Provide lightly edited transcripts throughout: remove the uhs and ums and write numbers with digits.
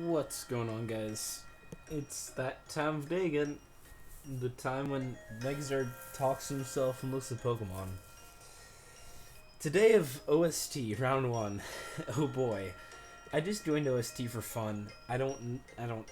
What's going on, guys? It's that time of day again. The time when Megazord talks to himself and looks at Pokemon. Today of OST round one. Oh boy, I just joined OST for fun. I don't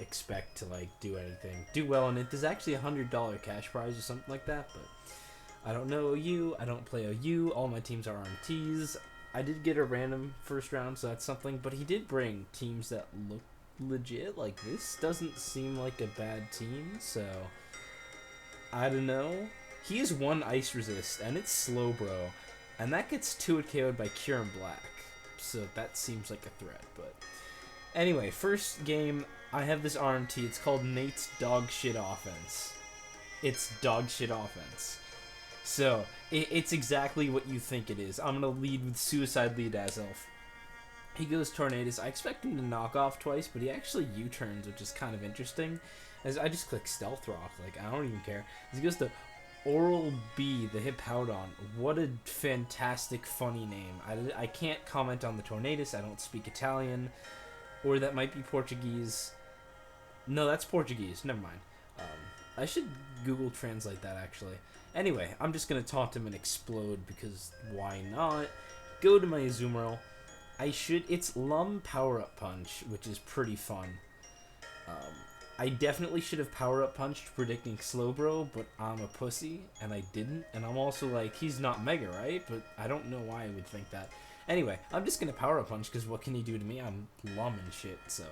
expect to do anything, do well in it. There's actually $100 cash prize or something like that, but I don't know OU. I don't play OU. All my teams are RMTs. I did get a random first round, so that's something. But he did bring teams that look legit. Like, this doesn't seem like a bad team, so I don't know. He has one ice resist, and it's Slowbro, and that gets 2 KO'd by Kieran Black, so that seems like a threat. But anyway, first game, I have this RMT. It's called Nate's Dog Shit Offense. It's dog shit offense. So it's exactly what you think it is. I'm gonna lead with Suicide Lead as Elf. He goes Tornadus. I expect him to knock off twice, but he actually U-turns, which is kind of interesting. As I just click Stealth Rock, like, I don't even care. As he goes to Oral B, the Hippowdon. What a fantastic, funny name. I can't comment on the Tornadus. I don't speak Italian. Or that might be Portuguese. No, that's Portuguese. Never mind. I should Google Translate that, actually. Anyway, I'm just going to taunt him and explode, because why not? Go to my Azumarill. It's Lum Power-Up Punch, which is pretty fun. I definitely should have Power-Up Punched predicting Slowbro, but I'm a pussy, and I didn't. And I'm also like, he's not Mega, right? But I don't know why I would think that. Anyway, I'm just going to Power-Up Punch, because what can he do to me? I'm Lum and shit, so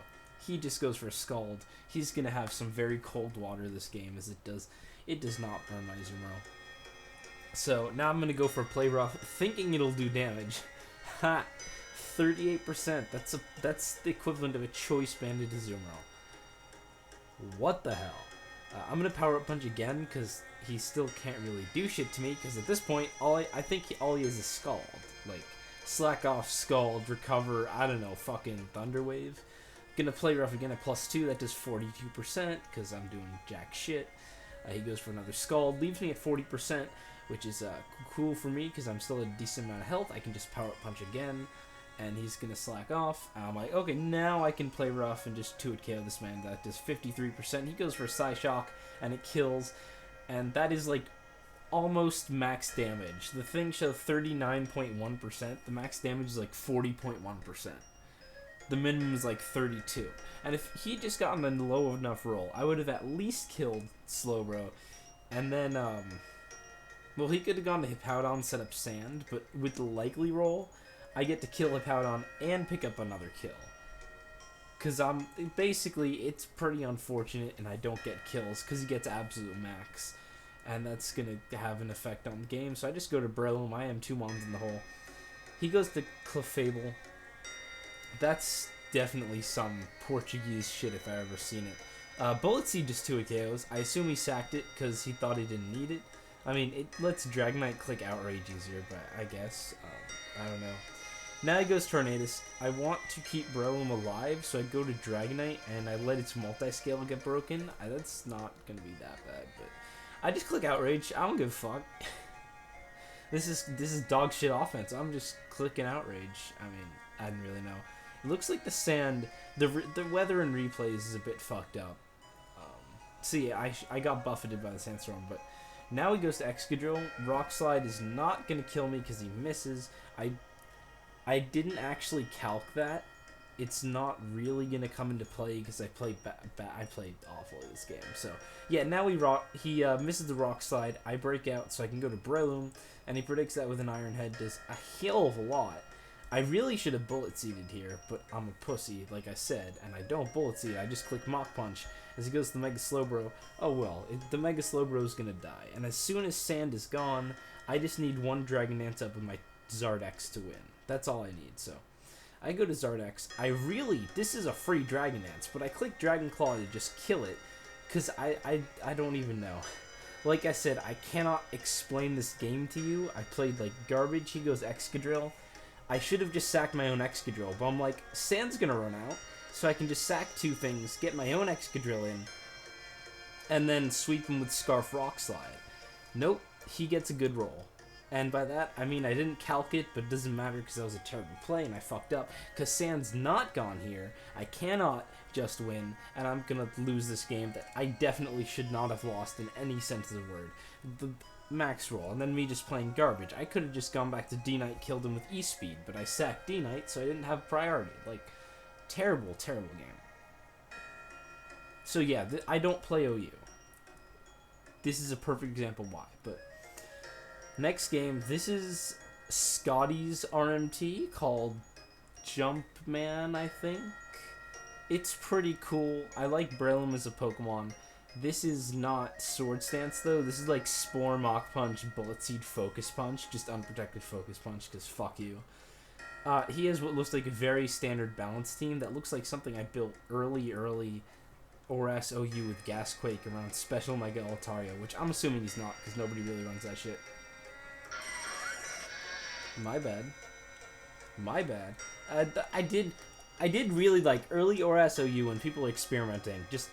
he just goes for a Scald. He's going to have some very cold water this game, as it does not burn my Azumarill. So now I'm going to go for a Play Rough, thinking it'll do damage. Ha! 38%. That's the equivalent of a Choice Banded Azumarill. What the hell? I'm gonna Power Up Punch again because he still can't really do shit to me. Because at this point, all he is Scald. Like, slack off, Scald, recover. I don't know, fucking Thunder Wave. Gonna Play Rough again at +2. That does 42% because I'm doing jack shit. He goes for another Scald, leaves me at 40%, which is cool for me because I'm still at a decent amount of health. I can just Power Up Punch again. And he's going to slack off. I'm like, okay, now I can Play Rough and just 2-hit KO this man. That does 53%. He goes for a Psyshock, and it kills. And that is, like, almost max damage. The thing shows 39.1%. The max damage is, like, 40.1%. The minimum is, like, 32. And if he just gotten a low enough roll, I would have at least killed Slowbro. And then, well, he could have gone to Hippowdon, set up Sand, but with the likely roll, I get to kill Hippowdon and pick up another kill. Because basically, it's pretty unfortunate and I don't get kills because he gets absolute max. And that's going to have an effect on the game. So I just go to Breloom. I am 2 mons in the hole. He goes to Clefable. That's definitely some Portuguese shit if I ever seen it. Bullet Seed just 2 KOs. I assume he sacked it because he thought he didn't need it. I mean, it lets Dragonite click Outrage easier, but I guess. I don't know. Now he goes Tornadus. I want to keep Breloom alive, so I go to Dragonite, and I let its multi-scale get broken. That's not going to be that bad, but I just click Outrage. I don't give a fuck. This is dog shit offense. I'm just clicking Outrage. I mean, I didn't really know. It looks like the sand, the weather in replays is a bit fucked up. See, I got buffeted by the Sandstorm, but now he goes to Excadrill. Rock Slide is not going to kill me because he misses. I didn't actually calc that. It's not really gonna come into play because I played awfully this game. So yeah, now he misses the Rock Slide. I break out, so I can go to Breloom, and he predicts that with an Iron Head does a hell of a lot. I really should have Bullet Seeded here, but I'm a pussy, like I said, and I don't Bullet Seed. I just click Mach Punch as he goes to the Mega Slowbro. Oh well, the Mega Slowbro is gonna die, and as soon as Sand is gone, I just need one Dragon Dance up with my Zardex to win. That's all I need, so I go to Zardex. This is a free Dragon Dance, but I click Dragon Claw to just kill it, because I don't even know. Like I said, I cannot explain this game to you. I played like garbage. He goes Excadrill. I should have just sacked my own Excadrill, but I'm like, Sand's gonna run out, so I can just sack 2 things, get my own Excadrill in, and then sweep him with Scarf Rock Slide. Nope, he gets a good roll. And by that, I mean I didn't calc it, but it doesn't matter because that was a terrible play and I fucked up. Because Sand's not gone here. I cannot just win, and I'm gonna lose this game that I definitely should not have lost in any sense of the word. The max roll, and then me just playing garbage. I could have just gone back to D-Knight, killed him with E-Speed, but I sacked D-Knight, so I didn't have priority. Like, terrible, terrible game. So yeah, I don't play OU. This is a perfect example why, but... Next game, this is Scotty's RMT called Jumpman, I think. It's pretty cool. I like Breloom as a Pokemon. This is not Sword Stance, though. This is like Spore, Mach Punch, Bullet Seed, Focus Punch. Just unprotected Focus Punch, because fuck you. He has what looks like a very standard balance team that looks like something I built early ORAS OU with Gasquake around Special Mega Altaria, which I'm assuming he's not, because nobody really runs that shit. My bad. My bad. I did really like early ORAS OU when people were experimenting. Just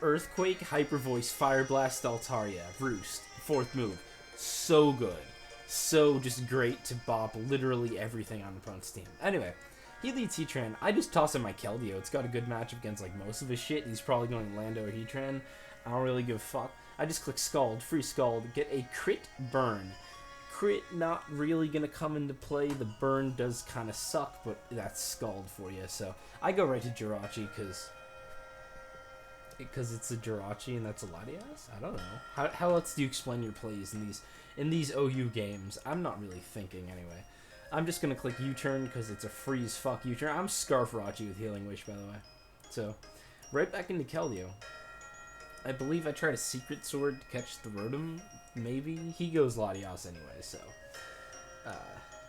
Earthquake, Hyper Voice, Fire Blast, Altaria, Roost, 4th move. So good. So just great to bop literally everything on the opponent's team. Anyway, he leads Heatran. I just toss him my Keldeo. It's got a good matchup against like most of his shit. He's probably going Lando or Heatran. I don't really give a fuck. I just click Scald, free Scald, get a crit burn. Crit not really gonna come into play. The burn does kind of suck, but that's Scald for you. So I go right to Jirachi because it's a Jirachi and that's a Latias? I don't know. How else do you explain your plays in these OU games? I'm not really thinking anyway. I'm just gonna click U-turn because it's a freeze fuck U-turn. I'm Scarf Rachi with Healing Wish, by the way. So right back into Keldeo. I believe I tried a Secret Sword to catch the Rotom. Maybe he goes Latias anyway. So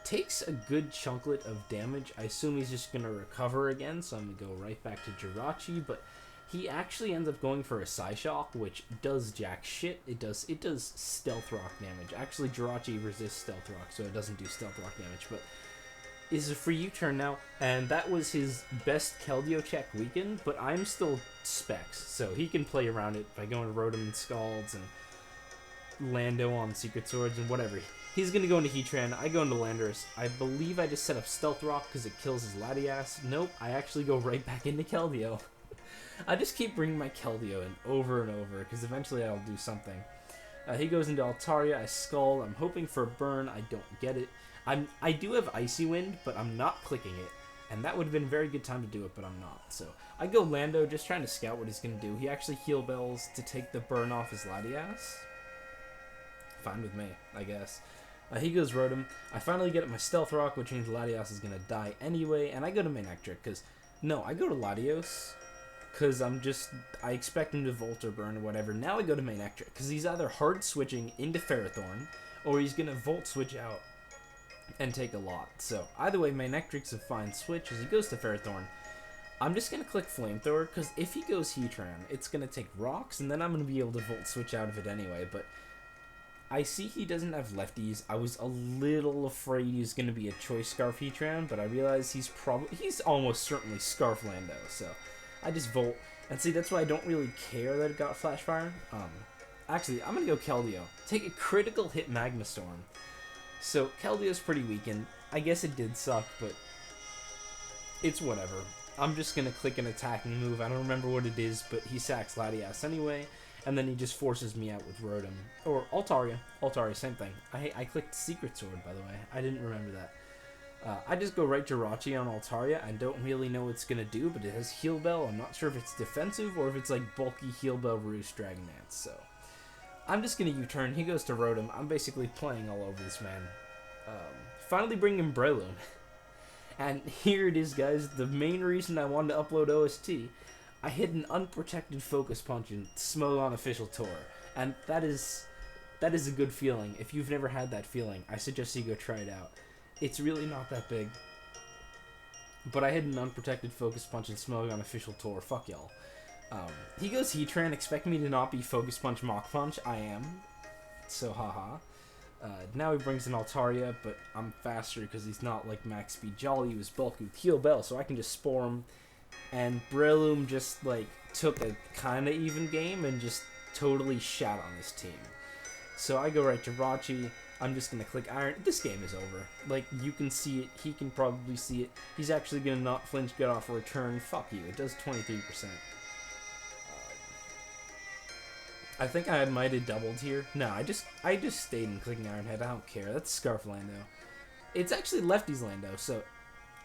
takes a good chunklet of damage. I assume he's just gonna recover again. So I'm gonna go right back to Jirachi, but he actually ends up going for a Psyshock, which does jack shit. It does Stealth Rock damage. Actually, Jirachi resists Stealth Rock, so it doesn't do Stealth Rock damage, but is a free U-turn now, and that was his best Keldeo check weekend, but I'm still Specs, so he can play around it by going to Rotom and Scalds and Lando on Secret Swords and whatever. He's going to go into Heatran, I go into Landorus. I believe I just set up Stealth Rock because it kills his Latias. Nope, I actually go right back into Keldeo. I just keep bringing my Keldeo in over and over, because eventually I'll do something. He goes into Altaria, I Scald, I'm hoping for a burn, I don't get it. I do have Icy Wind, but I'm not clicking it, and that would have been a very good time to do it, but I'm not. So I go Lando, just trying to scout what he's going to do. He actually Heal Bells to take the burn off his Latias. Fine with me, I guess. He goes Rotom. I finally get my Stealth Rock, which means Latias is going to die anyway, and I go to Manectric, because, no, I go to Latios. Because I expect him to Volt or Burn or whatever. Now I go to Manectric, because he's either hard switching into Ferrothorn, or he's going to Volt switch out and take a lot. So, either way, Manectric's a fine switch. As he goes to Ferrothorn, I'm just going to click Flamethrower, because if he goes Heatran, it's going to take Rocks, and then I'm going to be able to Volt switch out of it anyway. But I see he doesn't have lefties. I was a little afraid he was going to be a Choice Scarf Heatran, but I realized he's almost certainly Scarf Lando, so I just Volt. And see, that's why I don't really care that it got Flash Fire. Actually, I'm going to go Keldeo. Take a critical hit Magma Storm. So, Keldeo's pretty weakened. I guess it did suck, but it's whatever. I'm just going to click an attacking move. I don't remember what it is, but he sacks Latias anyway. And then he just forces me out with Rotom. Or Altaria. Altaria, same thing. I clicked Secret Sword, by the way. I didn't remember that. I just go right to Jirachi on Altaria. I don't really know what it's going to do, but it has Heal Bell. I'm not sure if it's defensive or if it's like bulky Heal Bell, Roost, Dragon Dance. So I'm just going to U-turn. He goes to Rotom. I'm basically playing all over this man. Finally bring him Breloom. And here it is, guys. The main reason I wanted to upload OST. I hit an unprotected Focus Punch in Smogon Official Tour. And that is a good feeling. If you've never had that feeling, I suggest you go try it out. It's really not that big. But I hit an unprotected Focus Punch in Smogon Official Tour. Fuck y'all. He goes Heatran, expect me to not be Focus Punch, Mach Punch. I am. So, haha. Now he brings in Altaria, but I'm faster because he's not like Max Speed Jolly. He was bulky with Heal Bell, so I can just Spore him. And Breloom just, like, took a kind of even game and just totally shat on his team. So I go right to Rachi. I'm just gonna click Iron. This game is over. Like, you can see it. He can probably see it. He's actually gonna not flinch, get off a return. Fuck you. It does 23%. I think I might have doubled here. No, I just stayed in clicking Iron Head. I don't care. That's Scarf Lando. It's actually Lefty's Lando, so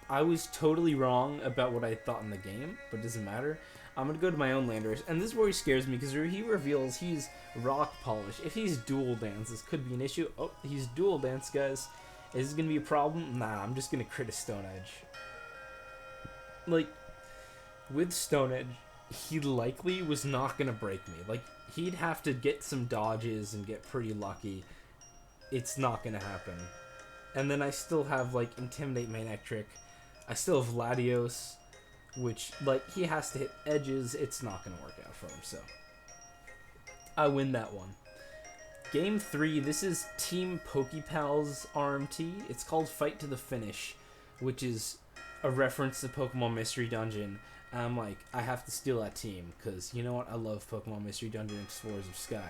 I was totally wrong about what I thought in the game, but it doesn't matter. I'm going to go to my own Landers, and this is where he scares me, because he reveals he's Rock Polish. If he's Dual Dance, this could be an issue. Oh, he's Dual Dance, guys. Is this going to be a problem? Nah, I'm just going to crit a Stone Edge. Like, with Stone Edge, he likely was not going to break me. Like, he'd have to get some dodges and get pretty lucky. It's not going to happen. And then I still have, like, Intimidate main trick. I still have Latios, which, like, he has to hit edges. It's not going to work out for him, so I win that one. Game 3, this is Team Pokepals RMT. It's called Fight to the Finish, which is a reference to Pokemon Mystery Dungeon. I'm like, I have to steal that team, because, you know what, I love Pokemon Mystery Dungeon Explorers of Sky.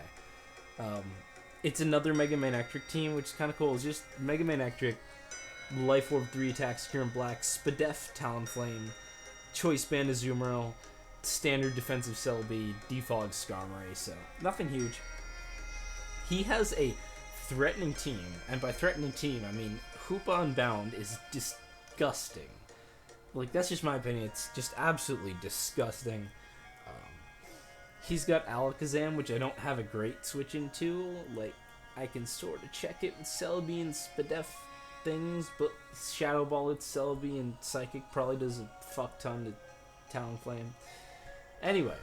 It's another Mega Man Electric team, which is kind of cool. It's just Mega Man Electric, Life Orb 3 attacks, Secure and Black, Spadef Talonflame, Choice Band Azumarill, standard defensive Celebi, Defog Skarmory, so nothing huge. He has a threatening team, and by threatening team, I mean Hoopa Unbound is disgusting. Like, that's just my opinion. It's just absolutely disgusting. He's got Alakazam, which I don't have a great switch into. Like, I can sort of check it with Celebi and Spadef things, but Shadow Ball with Celebi and Psychic probably does a fuck ton to Talonflame. Anyway,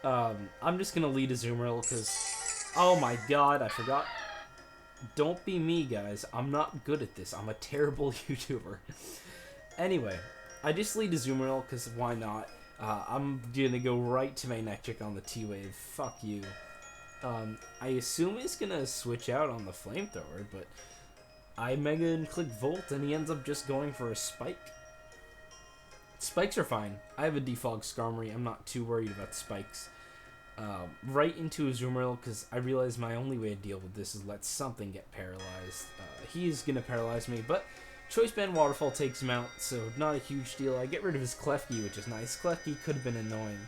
I'm just gonna lead Azumarill because, oh my god, I forgot. Don't be me, guys. I'm not good at this. I'm a terrible YouTuber. Anyway, I just lead Azumarill because why not? I'm gonna go right to my Nectric on the T-Wave. Fuck you. I assume he's gonna switch out on the Flamethrower, but I Mega and click Volt, and he ends up just going for a Spike. Spikes are fine. I have a Defog Skarmory. I'm not too worried about spikes. Right into Azumarill, because I realize my only way to deal with this is let something get paralyzed. He's gonna paralyze me, but Choice Band Waterfall takes him out, so not a huge deal. I get rid of his Klefki, which is nice. Klefki could have been annoying.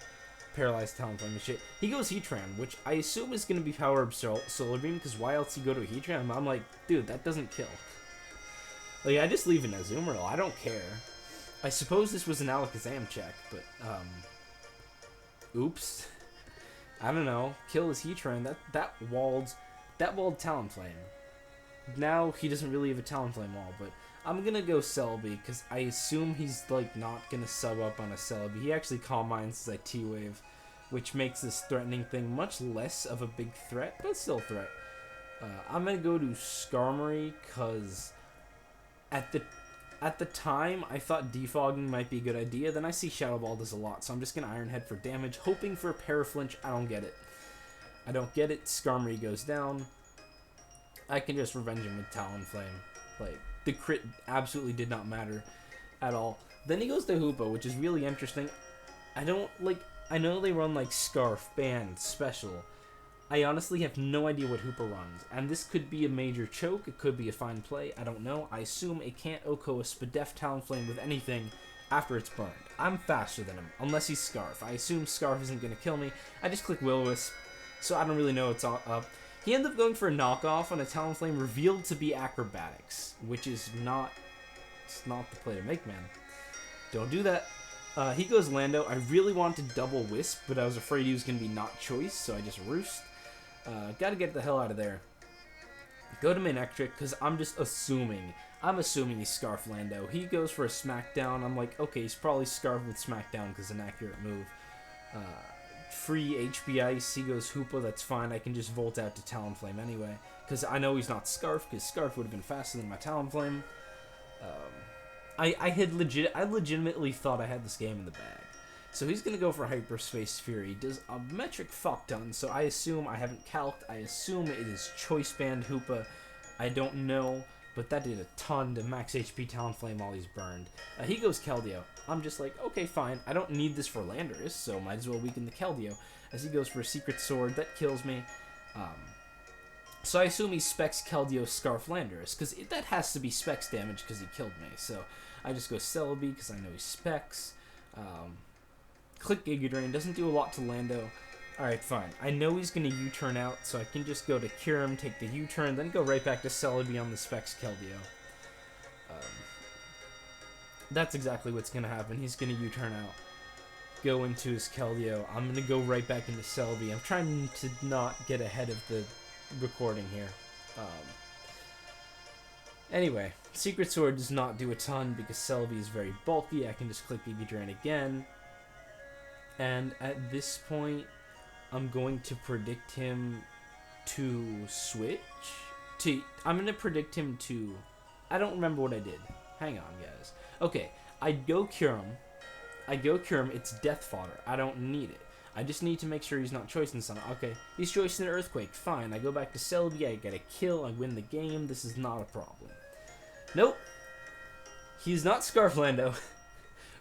Paralyzed Talonflame and shit. He goes Heatran, which I assume is going to be Power Up Solar Beam, because why else he go to a Heatran? I'm like, dude, that doesn't kill. Like, I just leave an Azumarill. I don't care. I suppose this was an Alakazam check, but, oops. I don't know. Kill his Heatran. That walled Talonflame. Now he doesn't really have a Talonflame wall, but I'm gonna go Celebi, because I assume he's, like, not gonna sub up on a Celebi. He actually Calm Minds as a T-Wave, which makes this threatening thing much less of a big threat, but still a threat. I'm gonna go to Skarmory, because at the time, I thought defogging might be a good idea. Then I see Shadow Ball does a lot, so I'm just gonna Iron Head for damage, hoping for a Paraflinch. I don't get it. Skarmory goes down. I can just revenge him with Talonflame. Like, the crit absolutely did not matter at all. Then he goes to Hoopa, which is really interesting. I know they run, like, Scarf, Band, Special. I honestly have no idea what Hoopa runs. And this could be a major choke, it could be a fine play, I don't know. I assume it can't OHKO a Spadef Talonflame with anything after it's burned. I'm faster than him, unless he's Scarf. I assume Scarf isn't going to kill me. I just click Will-O-Wisp, so I don't really know what's up. He ended up going for a knockoff on a Talonflame revealed to be Acrobatics, which is not the play to make, man. Don't do that. He goes Lando. I really wanted to double Wisp, but I was afraid he was going to be not Choice, so I just Roost. Gotta get the hell out of there. Go to main Electric, because I'm just assuming. I'm assuming he's Scarf Lando. He goes for a Smackdown. I'm like, okay, he's probably Scarf with Smackdown because an accurate move. Free HP Ice, he goes Hoopa, that's fine. I can just Volt out to Talonflame anyway, because I know he's not Scarf, because Scarf would have been faster than my Talonflame. I legitimately thought I had this game in the bag. So he's gonna go for Hyperspace Fury. Does a metric fuck ton, so I assume I haven't calced. I assume it is Choice Band Hoopa. I don't know, but that did a ton to max HP Talonflame while he's burned. He goes Keldeo. I'm just like, okay, fine. I don't need this for Landorus, so might as well weaken the Keldeo. As he goes for a Secret Sword, that kills me. So I assume he specs Keldeo Scarf Landorus, because that has to be specs damage because he killed me. So I just go Celebi because I know he specs. Click Giga Drain, doesn't do a lot to Lando. Alright, fine. I know he's going to U-turn out, so I can just go to cure him, take the U-turn, then go right back to Celebi on the specs Keldeo. That's exactly what's going to happen. He's going to U-turn out, go into his Keldeo. I'm going to go right back into Celebi. I'm trying to not get ahead of the recording here. Anyway, Secret Sword does not do a ton because Celebi is very bulky. I can just click Giga Drain again. And at this point, I'm going to predict him to switch. I'm going to predict him to... I don't remember what I did. Hang on, guys. Okay, I go cure him. It's death fodder. I don't need it. I just need to make sure he's not choicing something. Okay, he's choicing Earthquake. Fine. I go back to Celebi. I get a kill. I win the game. This is not a problem. Nope. He's not Scarf Lando.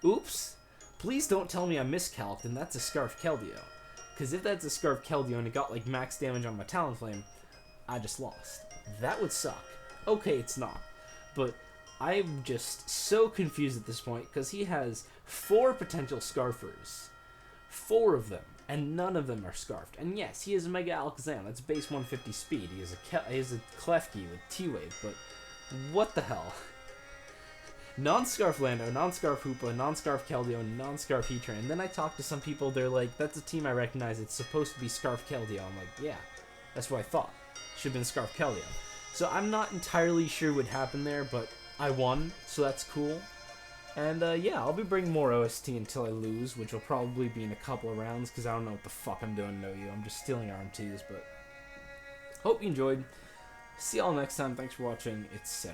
Oops. Please don't tell me I miscalced and that's a Scarf Keldeo. Because if that's a Scarf Keldeo and it got like max damage on my Talonflame, I just lost. That would suck. Okay, it's not. But I'm just so confused at this point because he has 4 potential Scarfers. 4 of them, and none of them are Scarfed. And yes, he is a Mega Alakazam. That's base 150 speed. He is a Klefki with T-Wave, but what the hell? Non-Scarf Lando, non-Scarf Hoopa, non-Scarf Keldeo, non-Scarf Heatran. And then I talk to some people, they're like, that's a team I recognize, it's supposed to be Scarf Keldeo. I'm like, yeah, that's what I thought. Should have been Scarf Keldeo. So I'm not entirely sure what happened there, but I won, so that's cool. And yeah, I'll be bringing more OST until I lose, which will probably be in a couple of rounds, because I don't know what the fuck I'm doing, no you. I'm just stealing RMTs, but hope you enjoyed. See y'all next time, thanks for watching, etc.